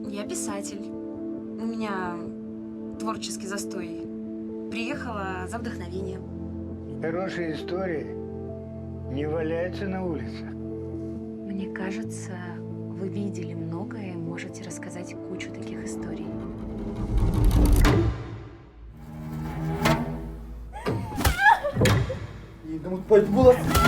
Я писатель. У меня творческий застой. Приехала за вдохновением. Хорошие истории не валяются на улицах. Мне кажется, вы видели многое и можете рассказать кучу таких историй. Yiğidim Mutlu Bulası.